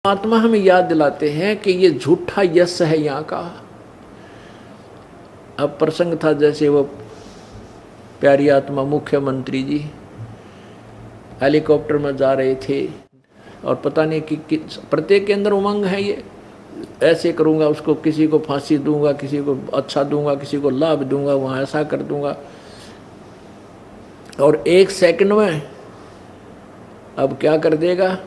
आत्मा हमें याद दिलाते हैं कि ये झूठा यश है यहाँ का। अब प्रसंग था जैसे वो प्यारी आत्मा मुख्यमंत्री जी हेलीकॉप्टर में जा रहे थे और पता नहीं कि प्रत्येक के अंदर उमंग है, ये ऐसे करूँगा, उसको किसी को फांसी दूंगा, किसी को अच्छा दूंगा, किसी को लाभ दूंगा, वहाँ ऐसा कर दूंगा। और एक सेकंड में अब क्या कर देगा,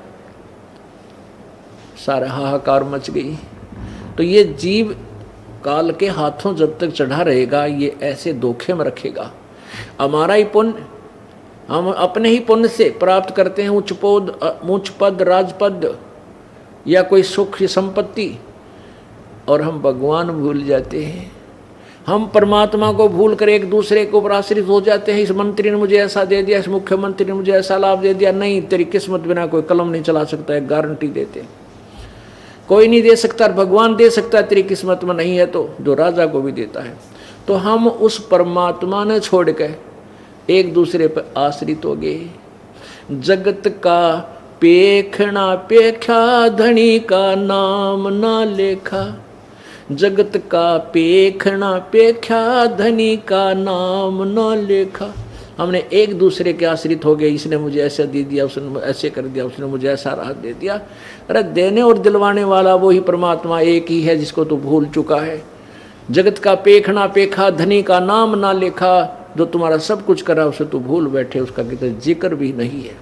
सारा हाहाकार मच गई। तो ये जीव काल के हाथों जब तक चढ़ा रहेगा ये ऐसे धोखे में रखेगा। हमारा ही पुण्य, हम अपने ही पुण्य से प्राप्त करते हैं उच्च पद राजपद या कोई सुख संपत्ति, और हम भगवान भूल जाते हैं। हम परमात्मा को भूल कर एक दूसरे के ऊपर आश्रित हो जाते हैं। इस मंत्री ने मुझे ऐसा दे दिया, इस मुख्यमंत्री ने मुझे ऐसा लाभ दे दिया। नहीं, तेरी किस्मत बिना कोई कलम नहीं चला सकता है, गारंटी देते। कोई नहीं दे सकता, भगवान दे सकता है, तेरी किस्मत में नहीं है तो, जो राजा को भी देता है। तो हम उस परमात्मा ने छोड़ के एक दूसरे पर आश्रित हो गए। जगत का पेखना पेखा, धनी का नाम ना लेखा। जगत का पेखना पेखा, धनी का नाम न लेखा। हमने एक दूसरे के आश्रित हो गए। इसने मुझे ऐसा दे दिया, उसने ऐसे कर दिया, उसने मुझे ऐसा राहत दे दिया। अरे देने और दिलवाने वाला वही परमात्मा एक ही है जिसको तू भूल चुका है। जगत का पेखना पेखा, धनी का नाम ना लेखा। जो तुम्हारा सब कुछ करा उसे तू भूल बैठे, उसका कितना जिक्र भी नहीं है।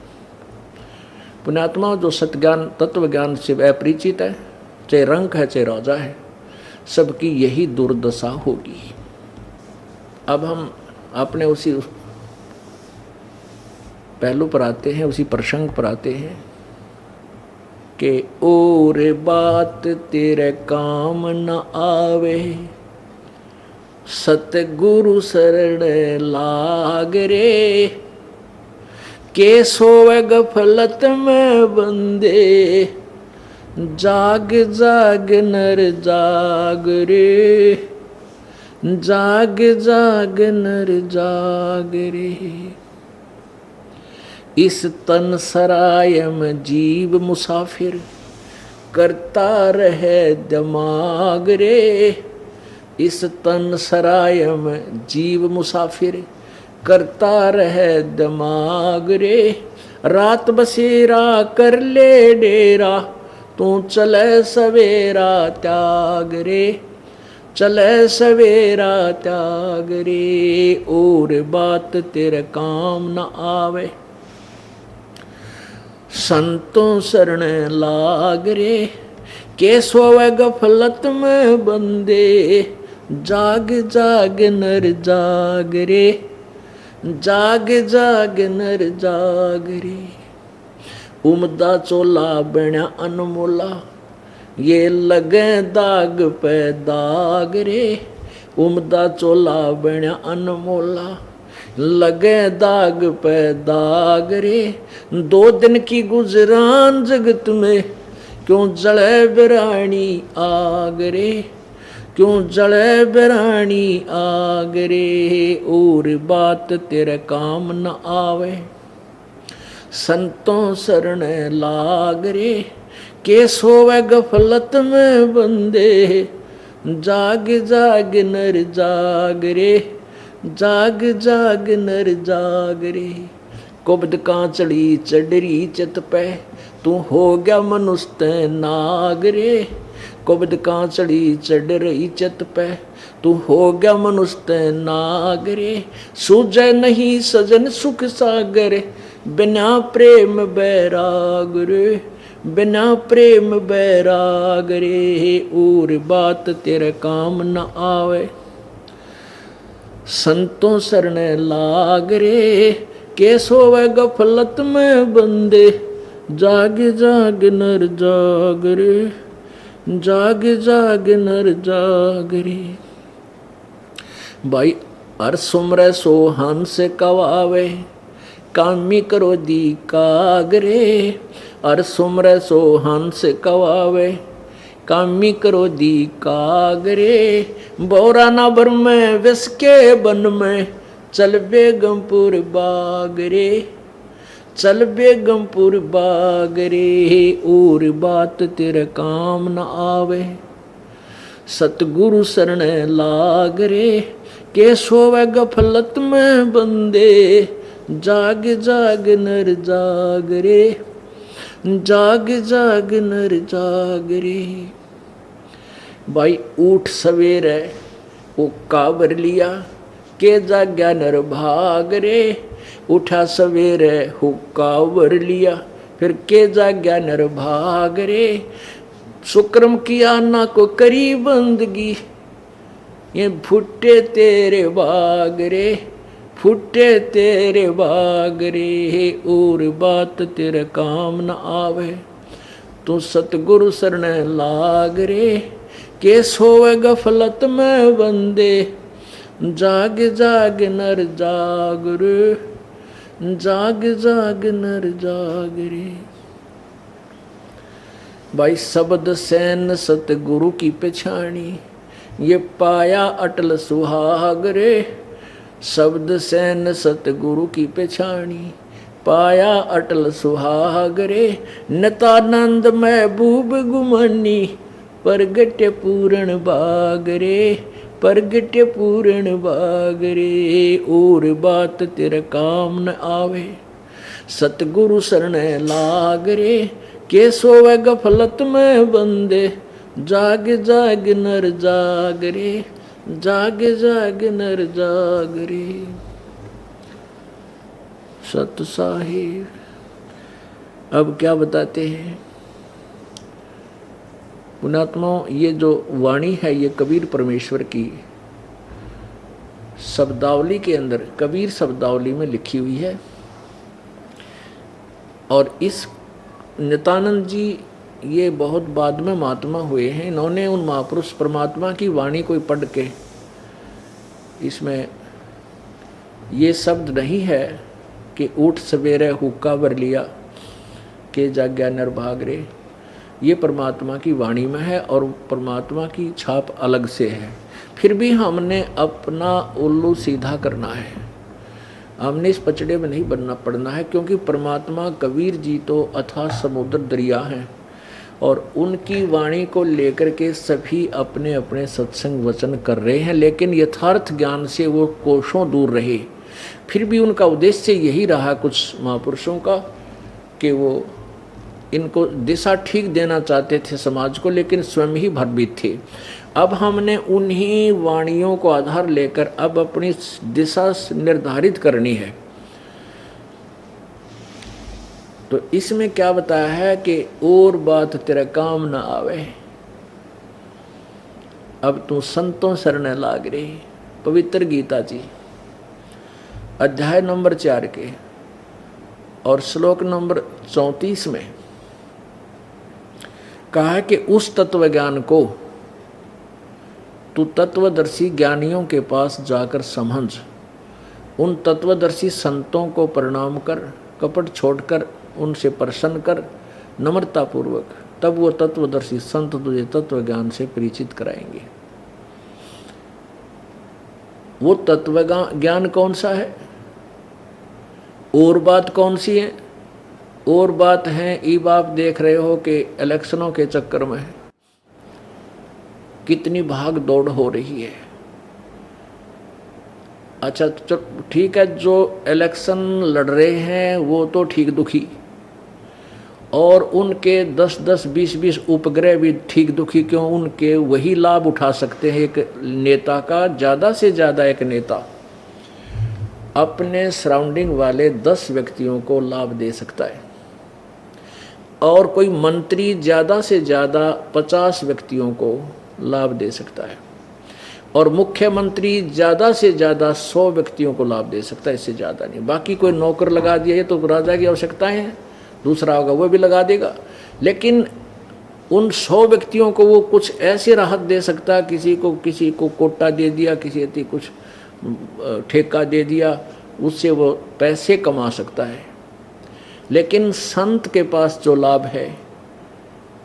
पुण्यात्मा जो सत्ज्ञान तत्व ज्ञान से अपरिचित है, चाहे रंक है चाहे राजा है, सबकी यही दुर्दशा होगी। अब हम अपने उसी पहलू पर आते हैं, उसी प्रसंग पर आते हैं कि और बात तेरे काम न आवे, सतगुरु शरण लाग रे। के सोवे गफलत में बंदे, जाग जाग नर जाग रे। जाग जाग नर जाग रे। इस तन सराय में जीव मुसाफिर, करता रहे दिमाग रे। इस तन सराय में जीव मुसाफिर, करता रहे दिमाग रे। रात बसेरा कर ले डेरा, तू चले सवेरा त्याग रे। चले सवेरा त्याग रे। और बात तेरे काम न आवे, संतों शरण लाग रे। के सोवे गफलत में बंदे, जाग जाग नर जाग रे। जाग जाग नर जाग रे। उमदा चोला बण्या अनमोला, ये लगे दाग पे दाग रे। उमदा चोला बण्या अनमोला, लगे दाग पे दाग रे। 2 दिन की गुजरान जगत में, क्यों जले बिरानी आग रे। क्यों जले बिरानी आग रे। और बात तेरे काम न आवे, संतों शरण लाग रे। के सोवे गफलत में बंदे, जाग जाग नर जाग रे। जाग जाग नर जाग रे। कुबद कांचड़ी चढ़री चित पे, तू हो गया मनुष्य नाग रे। कुबद कांचड़ी चढ़ रही चित पे, तू हो गया मनुष्य नाग रे। सूझे नहीं सजन सुख सागर, बिना प्रेम बैराग रे। बिना प्रेम बैराग रे। और बात तेरे काम न आवे, संतों शरण लाग रे। के सोवे गफलत में बंदे, जाग जाग नर जाग रे। जाग जाग नर जाग रे। भाई हर सुमरे सो हंस कवावे, कामी करो दी कागरे। हर सुमरे सो हंस कवावे, कामी करो दी कागरे। बोरा ना भर में विस के बन में, चल बेगमपुर बागरे। चल बेगमपुर बागरे, और बात तेरे काम न आवे। सतगुरु शरण लाग रे, के सोवे गफलत में बंदे, जाग जाग नर जाग रे, जाग जाग नर जाग रे। भाई उठ सवेरे हुक्का भर लिया, के जाग्या नर भाग रे। उठा सवेरे हुक्का भर लिया, फिर के जाग्या नर भाग रे। सुक्रम किया ना को करी बंदगी, ये फुटे तेरे बाग रे, फुटे तेरे बाग रे। और बात तेरे काम न आवे, तू सतगुरु शरण लाग रे। के सोवे गफलत में बंदे, जाग जाग नर जाग रे, जाग जाग नर जाग रे। भाई शब्द सैन सतगुरु की पछाणी, ये पाया अटल सुहाग रे। शब्द सैन सतगुरु की पछाणी, पाया अटल सुहाग रे। नतानंद महबूब गुमानी, प्रगट पूर्ण बाग रे, प्रगट पूर्ण बाग रे। और बात तेरे काम न आवे, सतगुरु शरण लाग रे। के सोवे गफलत में बंदे, जाग जाग नर जाग रे, जाग जाग नर जाग रे। सत साहिब अब क्या बताते हैं पुण्यात्माओं। ये जो वाणी है ये कबीर परमेश्वर की शब्दावली के अंदर, कबीर शब्दावली में लिखी हुई है। और इस नित्यानंद जी ये बहुत बाद में महात्मा हुए हैं। इन्होंने उन महापुरुष परमात्मा की वाणी को पढ़ के, इसमें ये शब्द नहीं है कि उठ सवेरे हुक्का भर लिया, के जाग्या नर भाग रे। ये परमात्मा की वाणी में है और परमात्मा की छाप अलग से है। फिर भी हमने अपना उल्लू सीधा करना है, हमने इस पचड़े में नहीं बनना पड़ना है। क्योंकि परमात्मा कबीर जी तो अथाह समुद्र दरिया हैं और उनकी वाणी को लेकर के सभी अपने अपने सत्संग वचन कर रहे हैं, लेकिन यथार्थ ज्ञान से वो कोसों दूर रहे। फिर भी उनका उद्देश्य यही रहा कुछ महापुरुषों का कि वो इनको दिशा ठीक देना चाहते थे समाज को, लेकिन स्वयं ही भ्रमित थे। अब हमने उन्हीं वाणियों को आधार लेकर अब अपनी दिशा निर्धारित करनी है। तो इसमें क्या बताया है कि और बात तेरा काम ना आवे, अब तू संतों शरण लाग रे। पवित्र गीता जी अध्याय नंबर 4 के और श्लोक नंबर 34 में कहा है कि उस तत्व ज्ञान को तू तत्वदर्शी ज्ञानियों के पास जाकर समझ, उन तत्वदर्शी संतों को प्रणाम कर, कपट छोड़कर उनसे प्रसन्न कर नम्रता पूर्वक, तब वो तत्वदर्शी संत तुझे तत्व ज्ञान से परिचित कराएंगे। वो तत्व ज्ञान कौन सा है? और बात कौन सी है? और बात है अब आप देख रहे हो कि इलेक्शनों के चक्कर में कितनी भाग दौड़ हो रही है। अच्छा ठीक है, जो इलेक्शन लड़ रहे हैं वो तो ठीक दुखी, और उनके 10-10, 20-20 उपग्रह भी ठीक दुखी। क्यों? उनके वही लाभ उठा सकते हैं एक नेता का। ज़्यादा से ज़्यादा एक नेता अपने सराउंडिंग वाले 10 व्यक्तियों को लाभ दे सकता है, और कोई मंत्री ज़्यादा से ज़्यादा 50 व्यक्तियों को लाभ दे सकता है, और मुख्यमंत्री ज़्यादा से ज़्यादा 100 व्यक्तियों को लाभ दे सकता है, इससे ज़्यादा नहीं। बाकी कोई नौकर लगा दिया, ये तो राजा की आवश्यकताएं हैं, दूसरा होगा वो भी लगा देगा। लेकिन उन 100 व्यक्तियों को वो कुछ ऐसे राहत दे सकता, किसी को कोटा दे दिया, किसी को कुछ ठेका दे दिया, उससे वो पैसे कमा सकता है। लेकिन संत के पास जो लाभ है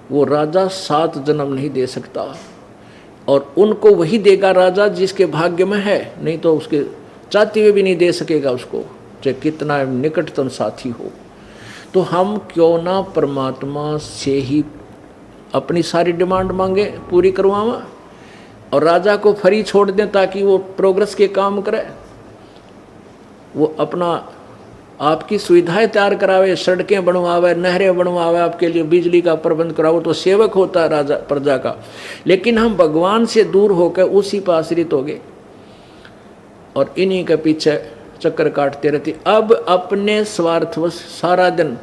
वो राजा 7 जन्म नहीं दे सकता, और उनको वही देगा राजा जिसके भाग्य में है, नहीं तो उसके चाहते हुए भी नहीं दे सकेगा उसको, चाहे कितना निकटतम साथी हो। तो हम क्यों ना परमात्मा से ही अपनी सारी डिमांड मांगे, पूरी करवावा, और राजा को फ्री छोड़ दें ताकि वो प्रोग्रेस के काम करे, वो अपना आपकी सुविधाएं तैयार करावे, सड़कें बनवावे, नहरें बनवावे, आपके लिए बिजली का प्रबंध करावे, तो सेवक होता है राजा प्रजा का। लेकिन हम भगवान से दूर होकर उसी पर आश्रित हो गए और इन्हीं के पीछे चक्कर काटते रहते। अब अपने स्वार्थवश सारा दिन